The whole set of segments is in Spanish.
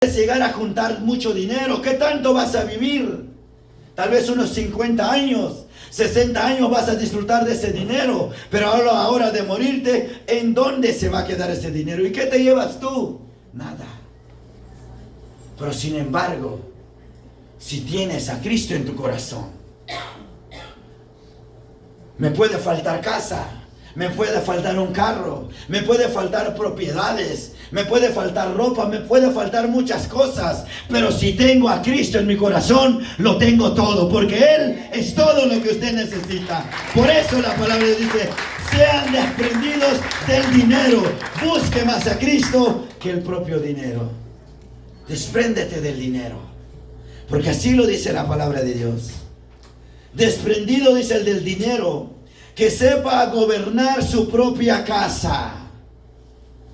llegar a juntar mucho dinero. ¿Qué tanto vas a vivir? Tal vez unos 50 años, 60 años vas a disfrutar de ese dinero. Pero a la hora de morirte, ¿en dónde se va a quedar ese dinero? ¿Y qué te llevas tú? Nada. Pero sin embargo, si tienes a Cristo en tu corazón, me puede faltar casa, me puede faltar un carro, me puede faltar propiedades, me puede faltar ropa, me puede faltar muchas cosas, pero si tengo a Cristo en mi corazón, lo tengo todo, porque Él es todo lo que usted necesita. Por eso la palabra dice: sean desprendidos del dinero, busque más a Cristo que el propio dinero. Despréndete del dinero, porque así lo dice la palabra de Dios. Desprendido, dice, el del dinero, que sepa gobernar su propia casa.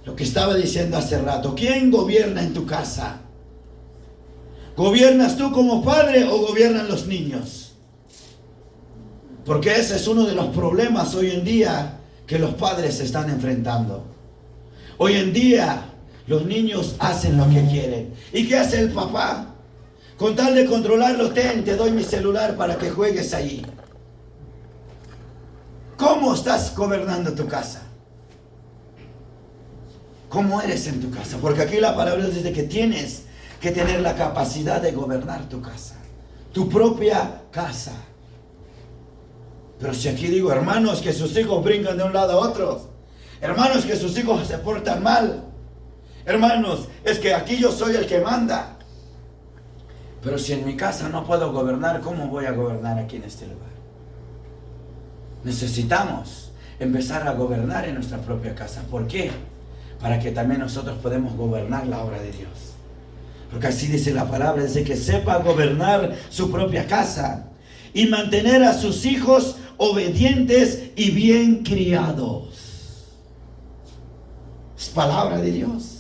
Lo que estaba diciendo hace rato. ¿Quién gobierna en tu casa? ¿Gobiernas tú como padre o gobiernan los niños? Porque ese es uno de los problemas hoy en día que los padres se están enfrentando. Hoy en día los niños hacen lo que quieren. ¿Y qué hace el papá? Con tal de controlarlo: te doy mi celular para que juegues ahí. ¿Cómo estás gobernando tu casa? ¿Cómo eres en tu casa? Porque aquí la palabra dice que tienes que tener la capacidad de gobernar tu casa, tu propia casa. Pero si aquí digo, hermanos, que sus hijos brincan de un lado a otro, hermanos, que sus hijos se portan mal, hermanos, es que aquí yo soy el que manda. Pero si en mi casa no puedo gobernar, ¿cómo voy a gobernar aquí en este lugar? Necesitamos empezar a gobernar en nuestra propia casa. ¿Por qué? Para que también nosotros podamos gobernar la obra de Dios. Porque así dice la palabra, dice que sepa gobernar su propia casa y mantener a sus hijos obedientes y bien criados. Es palabra de Dios.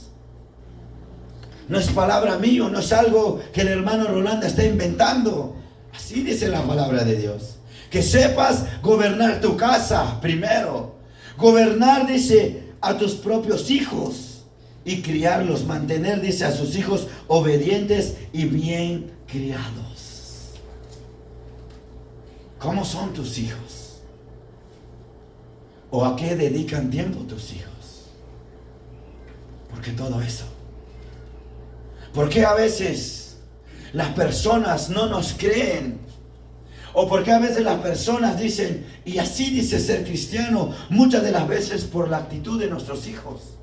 No es palabra mía, no es algo que el hermano Rolando está inventando. Así dice la palabra de Dios. Que sepas gobernar tu casa primero. Gobernar, dice, a tus propios hijos y criarlos. Mantener, dice, a sus hijos obedientes y bien criados. ¿Cómo son tus hijos? ¿O a qué dedican tiempo tus hijos? Porque todo eso. ¿Por qué a veces las personas no nos creen? ¿O por qué a veces las personas dicen, y así dice ser cristiano? Muchas de las veces por la actitud de nuestros hijos.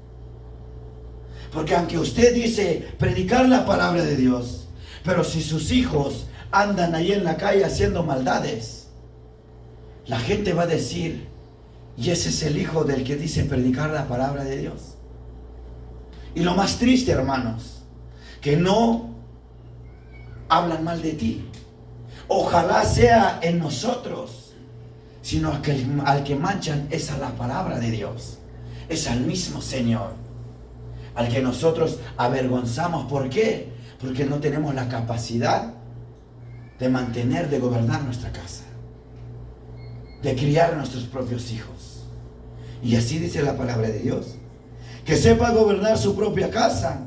Porque aunque usted dice predicar la palabra de Dios, pero si sus hijos andan ahí en la calle haciendo maldades, la gente va a decir, ¿y ese es el hijo del que dice predicar la palabra de Dios? Y lo más triste, hermanos, que no hablan mal de ti. Ojalá sea en nosotros, sino al que manchan es a la palabra de Dios, es al mismo Señor, al que nosotros avergonzamos. ¿Por qué? Porque no tenemos la capacidad de mantener, de gobernar nuestra casa, de criar a nuestros propios hijos. Y así dice la palabra de Dios, que sepa gobernar su propia casa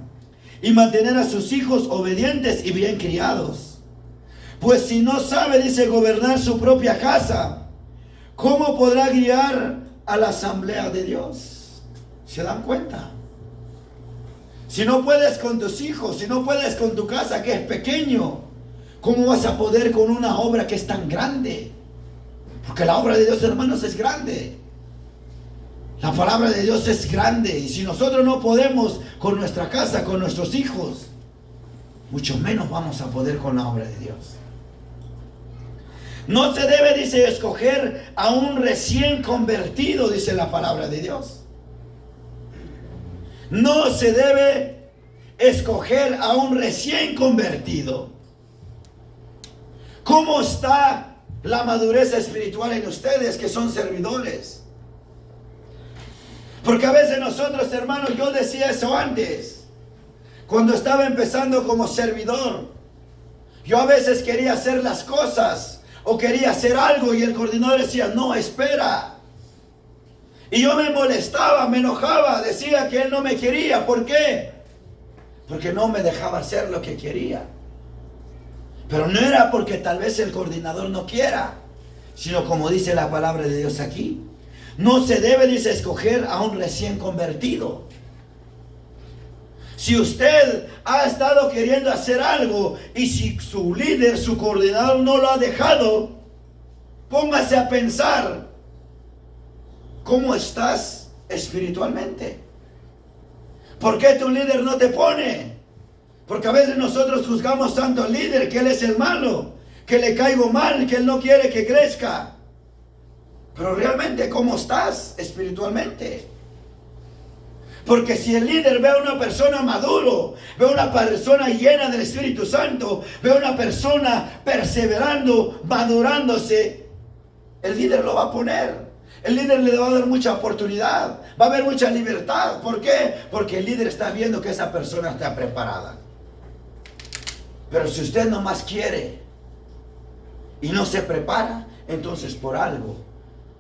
y mantener a sus hijos obedientes y bien criados. Pues si no sabe, dice, gobernar su propia casa, ¿cómo podrá guiar a la asamblea de Dios? ¿Se dan cuenta? Si no puedes con tus hijos, si no puedes con tu casa que es pequeño, ¿cómo vas a poder con una obra que es tan grande? Porque la obra de Dios, hermanos, es grande. La palabra de Dios es grande. Y si nosotros no podemos con nuestra casa, con nuestros hijos, mucho menos vamos a poder con la obra de Dios. No se debe, dice, escoger a un recién convertido, dice la palabra de Dios. No se debe escoger a un recién convertido. ¿Cómo está la madurez espiritual en ustedes que son servidores? Porque a veces nosotros, hermanos, yo decía eso antes, cuando estaba empezando como servidor. Yo a veces quería hacer las cosas o quería hacer algo y el coordinador decía, no, espera. Y yo me molestaba, me enojaba, decía que él no me quería. ¿Por qué? porque no me dejaba hacer lo que quería. Pero no era porque tal vez el coordinador no quiera, sino como dice la palabra de Dios aquí, no se debe, dice, escoger a un recién convertido. Si usted ha estado queriendo hacer algo y si su líder, su coordinador no lo ha dejado, póngase a pensar cómo estás espiritualmente. ¿Por qué tu líder no te pone? Porque a veces nosotros juzgamos tanto al líder que él es el malo, que le caigo mal, que él no quiere que crezca. Pero realmente, ¿cómo estás espiritualmente? Porque si el líder ve a una persona maduro, ve a una persona llena del Espíritu Santo, ve a una persona perseverando, madurándose, el líder lo va a poner. El líder le va a dar mucha oportunidad, va a haber mucha libertad. ¿Por qué? Porque el líder está viendo que esa persona está preparada. Pero si usted nomás quiere y no se prepara, entonces por algo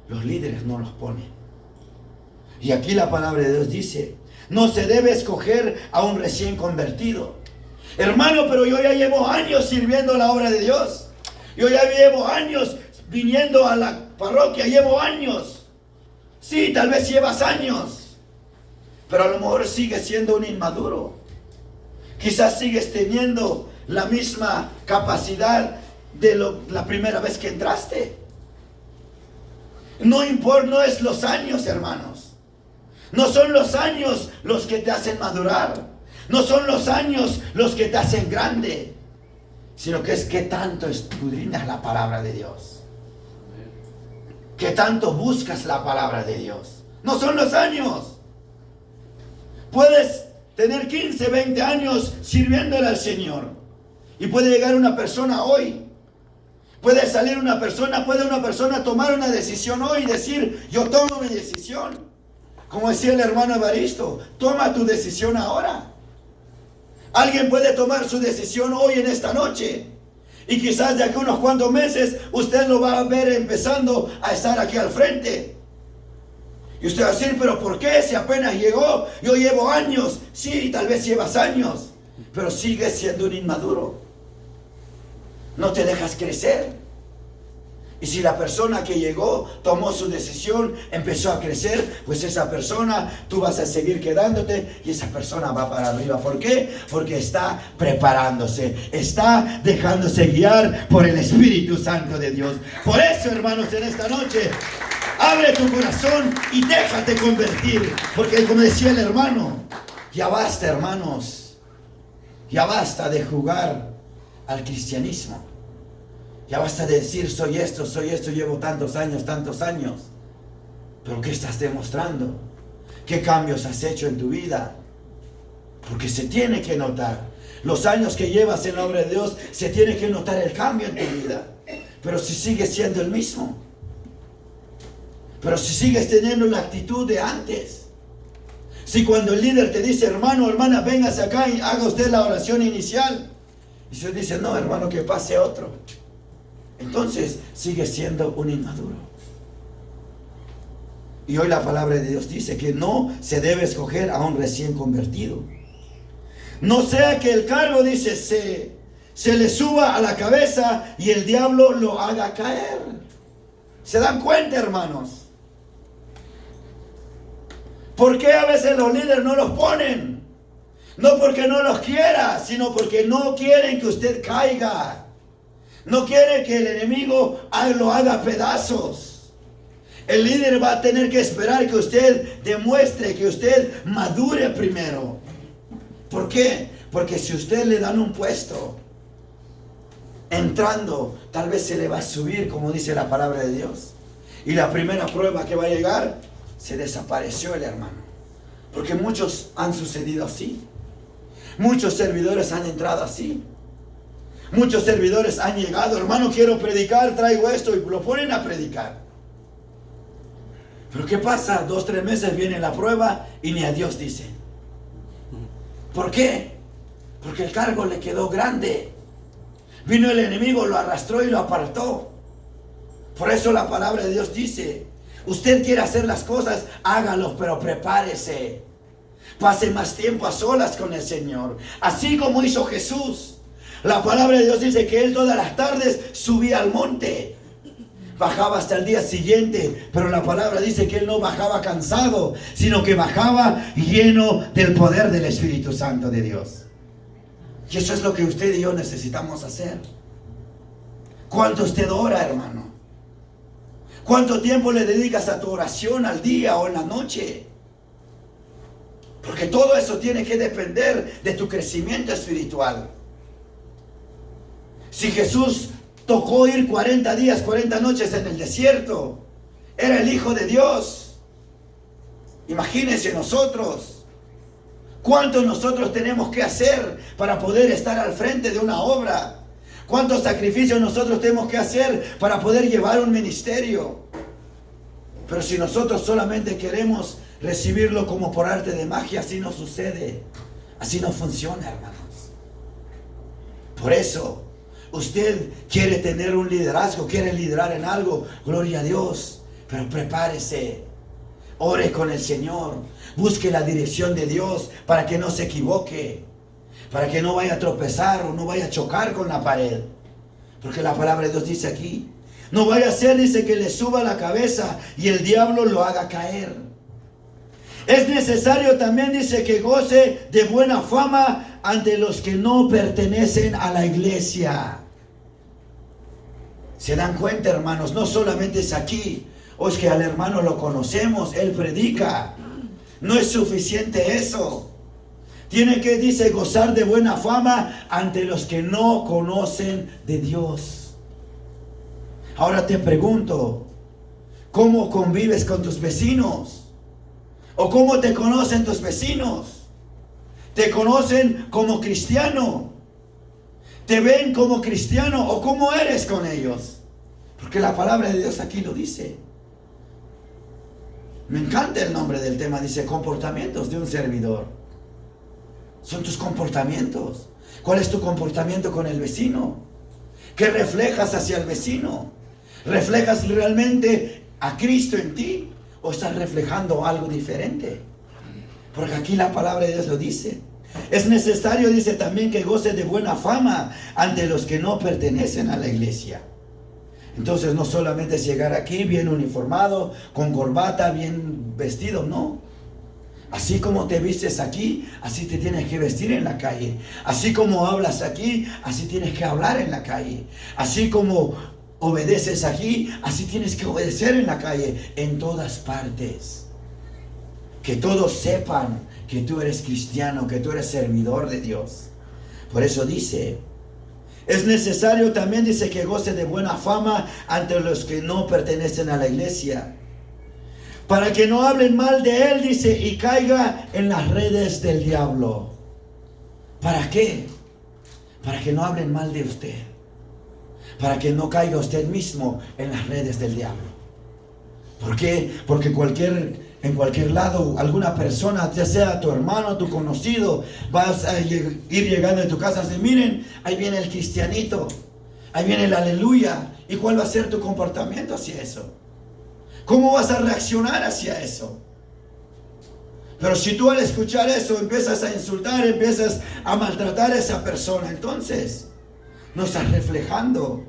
los líderes no los ponen. Y aquí la palabra de Dios dice, no se debe escoger a un recién convertido. Hermano, pero yo ya llevo años sirviendo la obra de Dios. Yo ya llevo años viniendo a la parroquia, llevo años. Sí, tal vez llevas años, pero a lo mejor sigues siendo un inmaduro. Quizás sigues teniendo la misma capacidad de la primera vez que entraste. No importa, no es los años, hermanos. No son los años los que te hacen madurar. No son los años los que te hacen grande. Sino que es que tanto escudriñas la palabra de Dios. Que tanto buscas la palabra de Dios. No son los años. Puedes tener 15, 20 años sirviéndole al Señor. Y puede llegar una persona hoy. Puede salir una persona, puede una persona tomar una decisión hoy y decir, yo tomo mi decisión. Como decía el hermano Evaristo, toma tu decisión ahora. Alguien puede tomar su decisión hoy en esta noche. Y quizás de aquí a unos cuantos meses usted lo va a ver empezando a estar aquí al frente. Y usted va a decir, pero ¿por qué? Si apenas llegó, yo llevo años. Sí, tal vez llevas años, pero sigues siendo un inmaduro. No te dejas crecer. Y si la persona que llegó tomó su decisión, empezó a crecer, pues esa persona, tú vas a seguir quedándote y esa persona va para arriba. ¿Por qué? Porque está preparándose, está dejándose guiar por el Espíritu Santo de Dios. Por eso, hermanos, en esta noche, abre tu corazón y déjate convertir. Porque como decía el hermano, ya basta, hermanos, ya basta de jugar al cristianismo. Ya basta de decir, soy esto, llevo tantos años. Pero ¿qué estás demostrando? ¿Qué cambios has hecho en tu vida? Porque se tiene que notar. Los años que llevas en la obra de Dios, se tiene que notar el cambio en tu vida. Pero si sigues siendo el mismo. Pero si sigues teniendo la actitud de antes. Si cuando el líder te dice, hermano, hermana, véngase acá y haga usted la oración inicial. Y usted dice, no, hermano, que pase otro. Entonces sigue siendo un inmaduro. Y hoy la palabra de Dios dice que no se debe escoger a un recién convertido. No sea que el cargo, dice, se le suba a la cabeza y el diablo lo haga caer. ¿Se dan cuenta, hermanos? ¿Por qué a veces los líderes no los ponen? No porque no los quiera, sino porque no quieren que usted caiga. No quiere que el enemigo lo haga pedazos. El líder va a tener que esperar que usted demuestre, que usted madure primero. ¿Por qué? Porque si usted le dan un puesto, entrando, tal vez se le va a subir, como dice la palabra de Dios. Y la primera prueba que va a llegar, se desapareció el hermano. Porque muchos han sucedido así. Muchos servidores han entrado así. Muchos servidores han llegado, hermano, quiero predicar, traigo esto, y lo ponen a predicar. Pero ¿qué pasa? 2, 3 meses viene la prueba y ni a Dios dice. ¿Por qué? Porque el cargo le quedó grande. Vino el enemigo, lo arrastró y lo apartó. Por eso la palabra de Dios dice, usted quiere hacer las cosas, hágalo, pero prepárese. Pase más tiempo a solas con el Señor. Así como hizo Jesús. La palabra de Dios dice que Él todas las tardes subía al monte. Bajaba hasta el día siguiente, pero la palabra dice que Él no bajaba cansado, sino que bajaba lleno del poder del Espíritu Santo de Dios. Y eso es lo que usted y yo necesitamos hacer. ¿Cuánto usted ora, hermano? ¿Cuánto tiempo le dedicas a tu oración al día o en la noche? Porque todo eso tiene que depender de tu crecimiento espiritual. Si Jesús tocó ir 40 días, 40 noches en el desierto, era el Hijo de Dios. Imagínense nosotros. ¿Cuánto nosotros tenemos que hacer para poder estar al frente de una obra? ¿Cuántos sacrificios nosotros tenemos que hacer para poder llevar un ministerio? Pero si nosotros solamente queremos recibirlo como por arte de magia, así no sucede. Así no funciona, hermanos. Por eso, usted quiere tener un liderazgo, quiere liderar en algo, gloria a Dios. Pero prepárese, ore con el Señor, busque la dirección de Dios para que no se equivoque, para que no vaya a tropezar o no vaya a chocar con la pared. Porque la palabra de Dios dice aquí, no vaya a ser, dice, que le suba la cabeza y el diablo lo haga caer. Es necesario también, dice, que goce de buena fama ante los que no pertenecen a la iglesia. ¿Se dan cuenta, hermanos? No solamente es aquí, o es que al hermano lo conocemos, él predica. No es suficiente eso. Tiene que, dice, gozar de buena fama ante los que no conocen de Dios. Ahora te pregunto, ¿cómo convives con tus vecinos? ¿O cómo te conocen tus vecinos? ¿Te conocen como cristiano? ¿Te ven como cristiano o cómo eres con ellos? Porque la palabra de Dios aquí lo dice. Me encanta el nombre del tema, dice comportamientos de un servidor. Son tus comportamientos. ¿Cuál es tu comportamiento con el vecino? ¿Qué reflejas hacia el vecino? ¿Reflejas realmente a Cristo en ti? ¿O estás reflejando algo diferente? Porque aquí la palabra de Dios lo dice. Es necesario, dice también, que goce de buena fama ante los que no pertenecen a la iglesia. Entonces no solamente es llegar aquí bien uniformado, con corbata, bien vestido, no. Así como te vistes aquí, así te tienes que vestir en la calle. Así como hablas aquí, así tienes que hablar en la calle. Así como obedeces aquí, así tienes que obedecer en la calle, en todas partes. Que todos sepan que tú eres cristiano, que tú eres servidor de Dios. Por eso dice, es necesario también, dice, que goce de buena fama ante los que no pertenecen a la iglesia, para que no hablen mal de él, dice, y caiga en las redes del diablo. ¿Para qué? Para que no hablen mal de usted. Para que no caiga usted mismo en las redes del diablo. ¿Por qué? Porque en cualquier lado, alguna persona, ya sea tu hermano, tu conocido, vas a ir llegando a tu casa y miren, ahí viene el cristianito, ahí viene el aleluya. ¿Y cuál va a ser tu comportamiento hacia eso? ¿Cómo vas a reaccionar hacia eso? Pero si tú al escuchar eso empiezas a insultar, empiezas a maltratar a esa persona, entonces no estás reflejando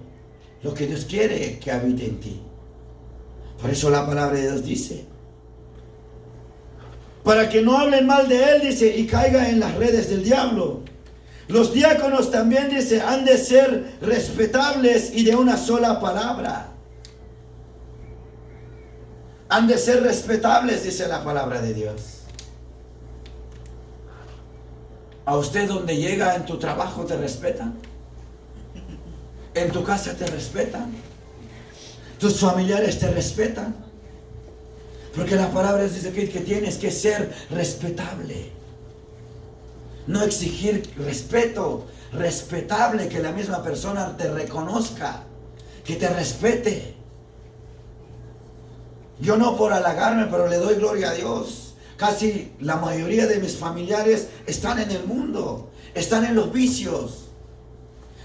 lo que Dios quiere que habite en ti. Por eso la palabra de Dios dice, para que no hablen mal de él, dice, y caiga en las redes del diablo. Los diáconos también, dice, han de ser respetables y de una sola palabra. Han de ser respetables, dice la palabra de Dios. ¿A usted donde llega en tu trabajo te respetan? ¿En tu casa te respetan? ¿Tus familiares te respetan? Porque la palabra dice que tienes que ser respetable. No exigir respeto, respetable, que la misma persona te reconozca, que te respete. Yo no por halagarme, pero le doy gloria a Dios. Casi la mayoría de mis familiares están en el mundo, están en los vicios.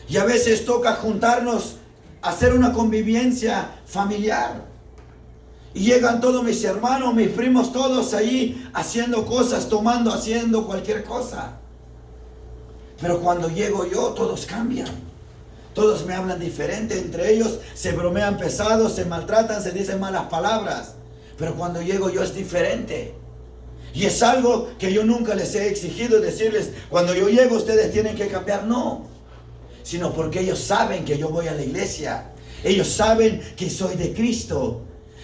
Y a veces toca juntarnos, hacer una convivencia familiar. Y llegan todos mis hermanos, mis primos, todos ahí haciendo cosas, tomando, haciendo cualquier cosa. Pero cuando llego yo, todos cambian. Todos me hablan diferente. Entre ellos se bromean pesados, se maltratan, se dicen malas palabras. Pero cuando llego yo es diferente. Y es algo que yo nunca les he exigido decirles, cuando yo llego ustedes tienen que cambiar. No. Sino porque ellos saben que yo voy a la iglesia. Ellos saben que soy de Cristo.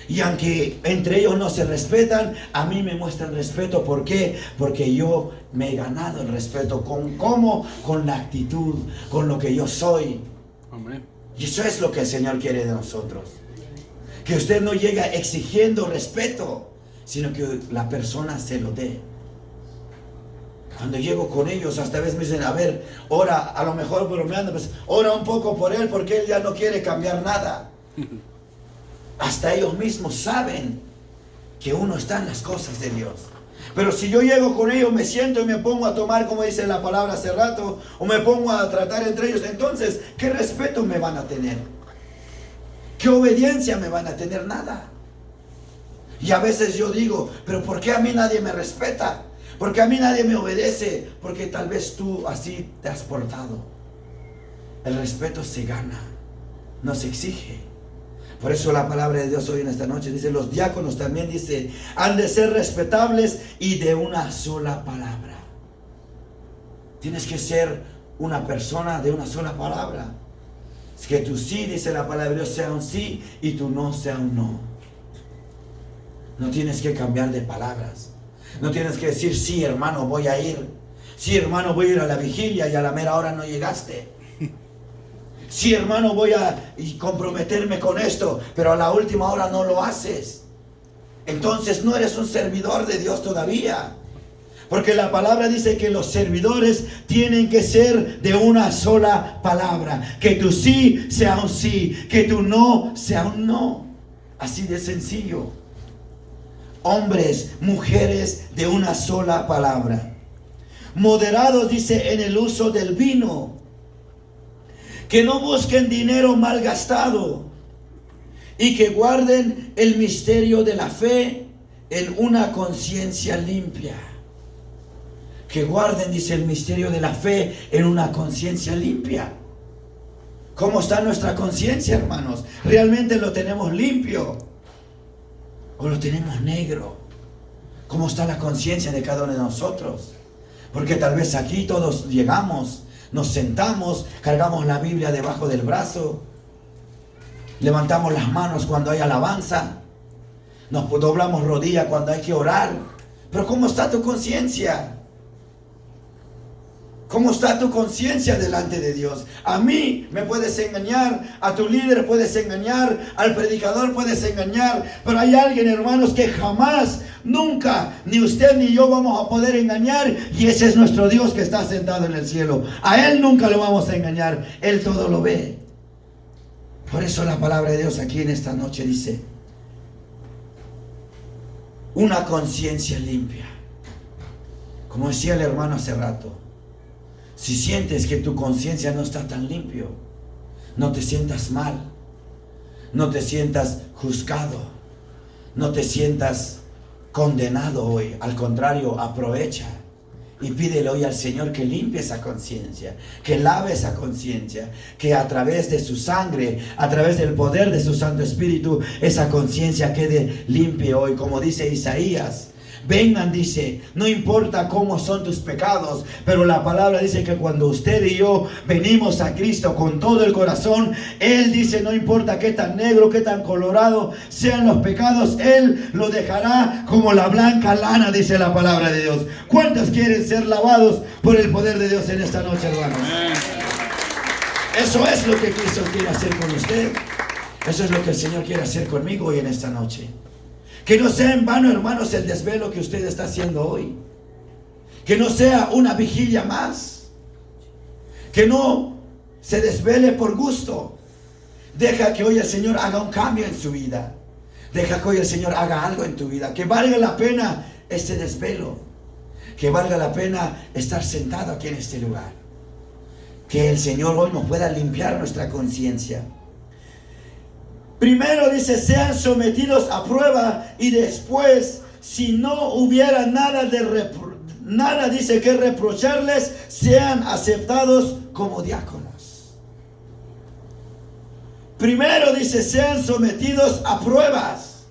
Y aunque entre ellos no se respetan, a mí me muestran respeto. ¿Por qué? Porque yo me he ganado el respeto. ¿Cómo? Con la actitud, con lo que yo soy. Amén. Y eso es lo que el Señor quiere de nosotros. Que usted no llegue exigiendo respeto, sino que la persona se lo dé. Cuando llego con ellos, hasta a veces me dicen, a ver, ora, a lo mejor bromeando, pues ora un poco por él, porque él ya no quiere cambiar nada. Hasta ellos mismos saben que uno está en las cosas de Dios. Pero si yo llego con ellos, me siento y me pongo a tomar, como dice la palabra hace rato, o me pongo a tratar entre ellos, entonces, ¿qué respeto me van a tener? ¿Qué obediencia me van a tener? Nada. Y a veces yo digo, pero ¿por qué a mí nadie me respeta? ¿Por qué a mí nadie me obedece? Porque tal vez tú así te has portado. El respeto se gana, no se exige. Por eso la palabra de Dios hoy en esta noche dice, los diáconos también dice, han de ser respetables y de una sola palabra. Tienes que ser una persona de una sola palabra. Es que tu sí, dice la palabra de Dios, sea un sí y tu no sea un no. No tienes que cambiar de palabras. No tienes que decir, sí hermano, voy a ir. Sí hermano, voy a ir a la vigilia y a la mera hora no llegaste. Sí hermano, voy a comprometerme con esto, pero a la última hora no lo haces. Entonces no eres un servidor de Dios todavía. Porque la palabra dice que los servidores tienen que ser de una sola palabra. Que tu sí sea un sí, que tu no sea un no. Así de sencillo. Hombres, mujeres de una sola palabra. Moderados, dice, en el uso del vino. Que no busquen dinero mal gastado. Y que guarden el misterio de la fe en una conciencia limpia. Que guarden, dice, el misterio de la fe en una conciencia limpia. ¿Cómo está nuestra conciencia, hermanos? ¿Realmente lo tenemos limpio? ¿O lo tenemos negro? ¿Cómo está la conciencia de cada uno de nosotros? Porque tal vez aquí todos llegamos, nos sentamos, cargamos la Biblia debajo del brazo, levantamos las manos cuando hay alabanza, nos doblamos rodilla cuando hay que orar. Pero ¿cómo está tu conciencia? ¿Cómo está tu conciencia delante de Dios? A mí me puedes engañar, a tu líder puedes engañar, al predicador puedes engañar, pero hay alguien, hermanos, que jamás, nunca, ni usted ni yo vamos a poder engañar, y ese es nuestro Dios que está sentado en el cielo. A Él nunca lo vamos a engañar, Él todo lo ve. Por eso la palabra de Dios aquí en esta noche dice, una conciencia limpia. Como decía el hermano hace rato, si sientes que tu conciencia no está tan limpio, no te sientas mal, no te sientas juzgado, no te sientas condenado hoy. Al contrario, aprovecha y pídele hoy al Señor que limpie esa conciencia, que lave esa conciencia, que a través de su sangre, a través del poder de su Santo Espíritu, esa conciencia quede limpia hoy. Como dice Isaías, vengan, dice, no importa cómo son tus pecados, pero la palabra dice que cuando usted y yo venimos a Cristo con todo el corazón, Él dice, no importa qué tan negro, qué tan colorado sean los pecados, Él lo dejará como la blanca lana, dice la palabra de Dios. ¿Cuántos quieren ser lavados por el poder de Dios en esta noche, hermanos? Eso es lo que Cristo quiere hacer con usted. Eso es lo que el Señor quiere hacer conmigo hoy en esta noche. Que no sea en vano, hermanos, el desvelo que usted está haciendo hoy. Que no sea una vigilia más. Que no se desvele por gusto. Deja que hoy el Señor haga un cambio en su vida. Deja que hoy el Señor haga algo en tu vida. Que valga la pena este desvelo. Que valga la pena estar sentado aquí en este lugar. Que el Señor hoy nos pueda limpiar nuestra conciencia. Primero dice, sean sometidos a prueba, y después, si no hubiera nada dice que reprocharles, sean aceptados como diáconos. Primero dice, sean sometidos a pruebas.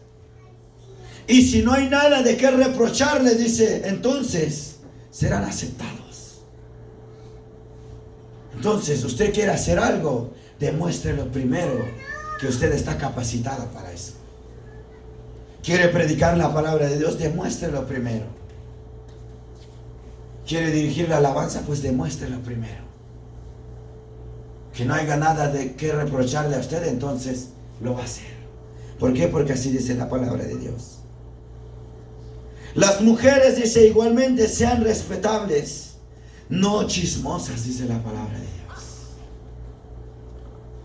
Y si no hay nada de qué reprocharles, dice, entonces serán aceptados. Entonces, usted quiere hacer algo, demuéstrelo primero que usted está capacitado para eso. Quiere predicar la palabra de Dios, demuéstrelo primero. Quiere dirigir la alabanza, pues demuéstrelo primero. Que no haya nada de qué reprocharle a usted, entonces lo va a hacer. ¿Por qué? Porque así dice la palabra de Dios. Las mujeres, dice, igualmente sean respetables, no chismosas, dice la palabra de Dios.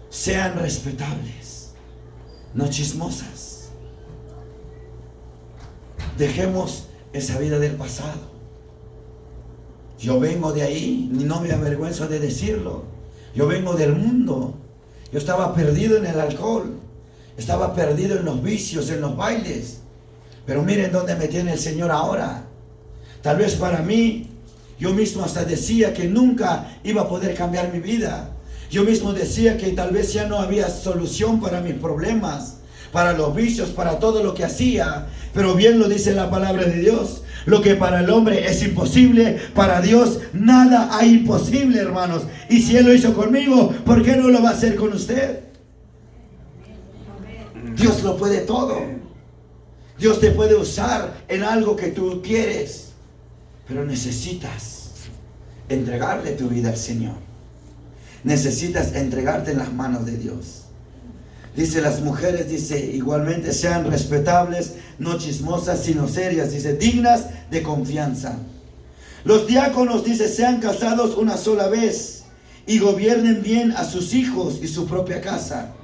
Sean respetables, no chismosas. Dejemos esa vida del pasado. Yo vengo de ahí, y no me avergüenzo de decirlo. Yo vengo del mundo. Yo estaba perdido en el alcohol. Estaba perdido en los vicios, en los bailes. Pero miren dónde me tiene el Señor ahora. Tal vez para mí, yo mismo hasta decía que nunca iba a poder cambiar mi vida. Yo mismo decía que tal vez ya no había solución para mis problemas, para los vicios, para todo lo que hacía. Pero bien lo dice la palabra de Dios. Lo que para el hombre es imposible, para Dios nada hay imposible, hermanos. Y si Él lo hizo conmigo, ¿por qué no lo va a hacer con usted? Dios lo puede todo. Dios te puede usar en algo que tú quieres, pero necesitas entregarle tu vida al Señor. Necesitas entregarte en las manos de Dios. Dice, las mujeres, dice, igualmente sean respetables, no chismosas, sino serias, dice, dignas de confianza. Los diáconos, dice, sean casados una sola vez y gobiernen bien a sus hijos y su propia casa.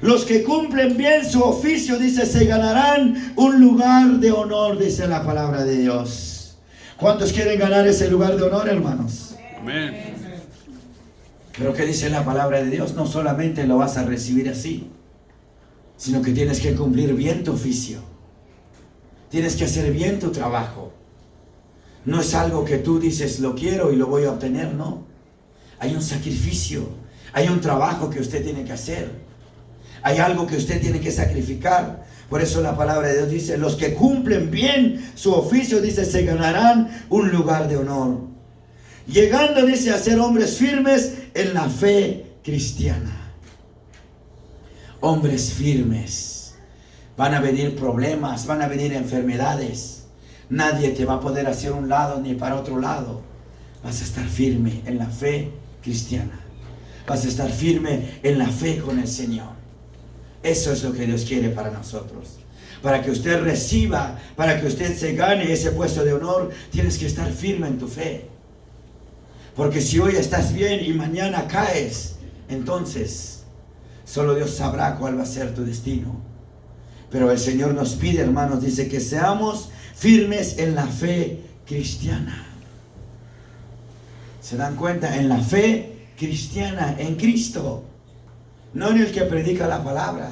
Los que cumplen bien su oficio, dice, se ganarán un lugar de honor, dice la palabra de Dios. ¿Cuántos quieren ganar ese lugar de honor, hermanos? Amén. Pero ¿qué dice la palabra de Dios? No solamente lo vas a recibir así, sino que tienes que cumplir bien tu oficio. Tienes que hacer bien tu trabajo. No es algo que tú dices, lo quiero y lo voy a obtener, no. Hay un sacrificio, hay un trabajo que usted tiene que hacer. Hay algo que usted tiene que sacrificar. Por eso la palabra de Dios dice, los que cumplen bien su oficio, dice, se ganarán un lugar de honor. Llegando, dice, a ser hombres firmes en la fe cristiana. Hombres firmes. Van a venir problemas, van a venir enfermedades. Nadie te va a poder hacer un lado ni para otro lado. Vas a estar firme en la fe cristiana. Vas a estar firme en la fe con el Señor. Eso es lo que Dios quiere para nosotros. Para que usted reciba, para que usted se gane ese puesto de honor, tienes que estar firme en tu fe. Porque si hoy estás bien y mañana caes, entonces solo Dios sabrá cuál va a ser tu destino. Pero el Señor nos pide, hermanos, dice que seamos firmes en la fe cristiana. ¿Se dan cuenta? En la fe cristiana, en Cristo. No en el que predica la palabra.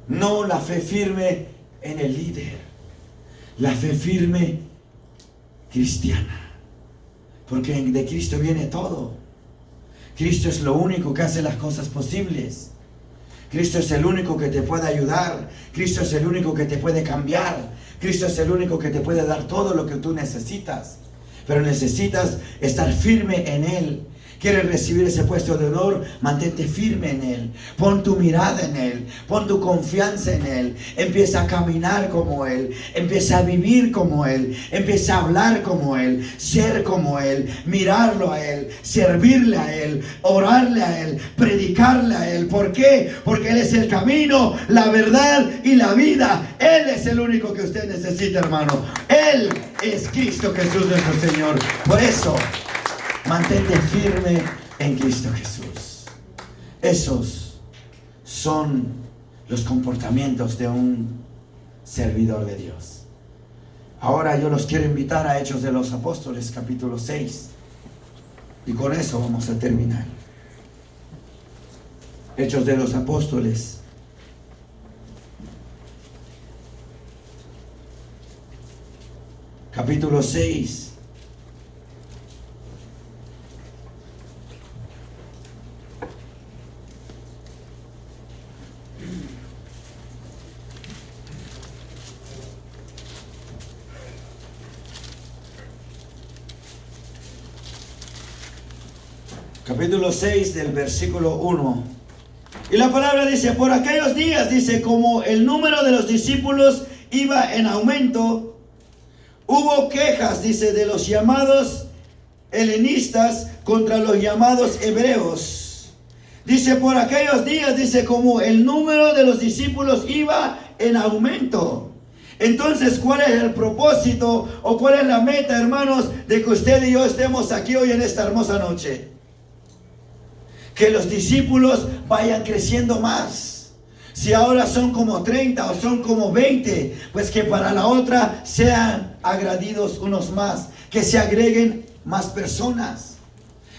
No la fe firme en el líder. La fe firme cristiana. Porque de Cristo viene todo. Cristo es lo único que hace las cosas posibles. Cristo es el único que te puede ayudar. Cristo es el único que te puede cambiar. Cristo es el único que te puede dar todo lo que tú necesitas. Pero necesitas estar firme en Él. ¿Quieres recibir ese puesto de honor? Mantente firme en Él. Pon tu mirada en Él. Pon tu confianza en Él. Empieza a caminar como Él. Empieza a vivir como Él. Empieza a hablar como Él. Ser como Él. Mirarlo a Él. Servirle a Él. Orarle a Él. Predicarle a Él. ¿Por qué? Porque Él es el camino, la verdad y la vida. Él es el único que usted necesita, hermano. Él es Cristo Jesús nuestro Señor. Por eso, mantente firme en Cristo Jesús. Esos son los comportamientos de un servidor de Dios. Ahora yo los quiero invitar a Hechos de los Apóstoles, capítulo 6. Y con eso vamos a terminar. Hechos de los Apóstoles. Capítulo 6. Capítulo 6 del versículo 1. Y la palabra dice, por aquellos días, dice, como el número de los discípulos iba en aumento, hubo quejas, dice, de los llamados helenistas contra los llamados hebreos. Dice, por aquellos días, dice, como el número de los discípulos iba en aumento. Entonces, ¿cuál es el propósito o cuál es la meta, hermanos, de que usted y yo estemos aquí hoy en esta hermosa noche? Que los discípulos vayan creciendo más. Si ahora son como 30 o son como 20, pues que para la otra sean añadidos unos más, que se agreguen más personas,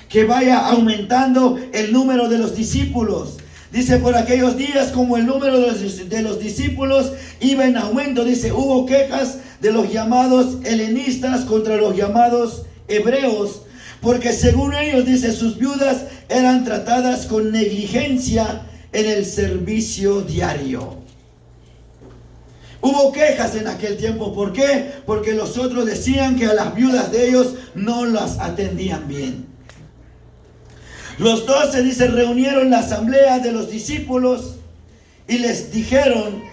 que vaya aumentando el número de los discípulos. Dice, por aquellos días como el número de los discípulos iba en aumento, dice, hubo quejas de los llamados helenistas contra los llamados hebreos, porque según ellos, dice, sus viudas eran tratadas con negligencia en el servicio diario. Hubo quejas en aquel tiempo. ¿Por qué? Porque los otros decían que a las viudas de ellos no las atendían bien. Los 12, dice, reunieron la asamblea de los discípulos y les dijeron,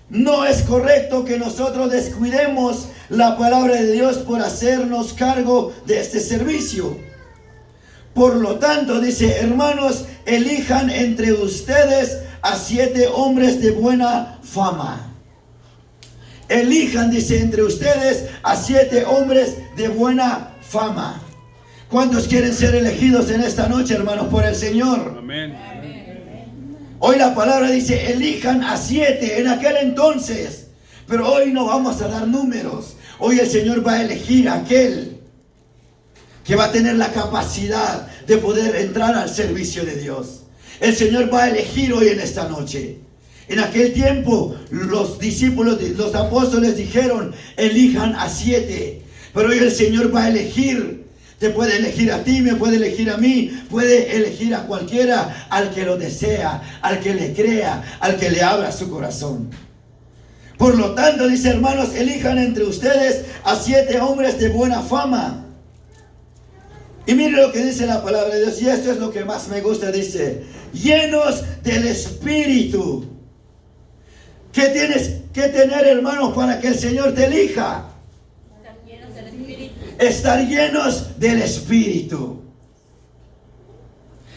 no es correcto que nosotros descuidemos la palabra de Dios por hacernos cargo de este servicio. Por lo tanto, dice, hermanos, elijan entre ustedes a 7 hombres de buena fama. Elijan, dice, entre ustedes a 7 hombres de buena fama. ¿Cuántos quieren ser elegidos en esta noche, hermanos, por el Señor? Amén. Hoy la palabra dice, elijan a 7 en aquel entonces. Pero hoy no vamos a dar números. Hoy el Señor va a elegir a aquel que va a tener la capacidad de poder entrar al servicio de Dios. El Señor va a elegir hoy en esta noche. En aquel tiempo los discípulos, los apóstoles dijeron, elijan a 7. Pero hoy el Señor va a elegir. Te puede elegir a ti, me puede elegir a mí, puede elegir a cualquiera, al que lo desea, al que le crea, al que le abra su corazón. Por lo tanto, dice, hermanos, elijan entre ustedes a 7 hombres de buena fama. Y mire lo que dice la palabra de Dios, y esto es lo que más me gusta, dice, llenos del Espíritu. ¿Qué tienes que tener, hermanos, para que el Señor te elija? Estar llenos del Espíritu.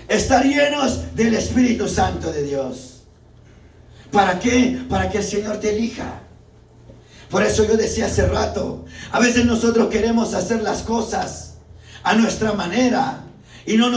Estar llenos del Espíritu Santo de Dios. ¿Para qué? Para que el Señor te elija. Por eso yo decía hace rato, a veces nosotros queremos hacer las cosas a nuestra manera y no nos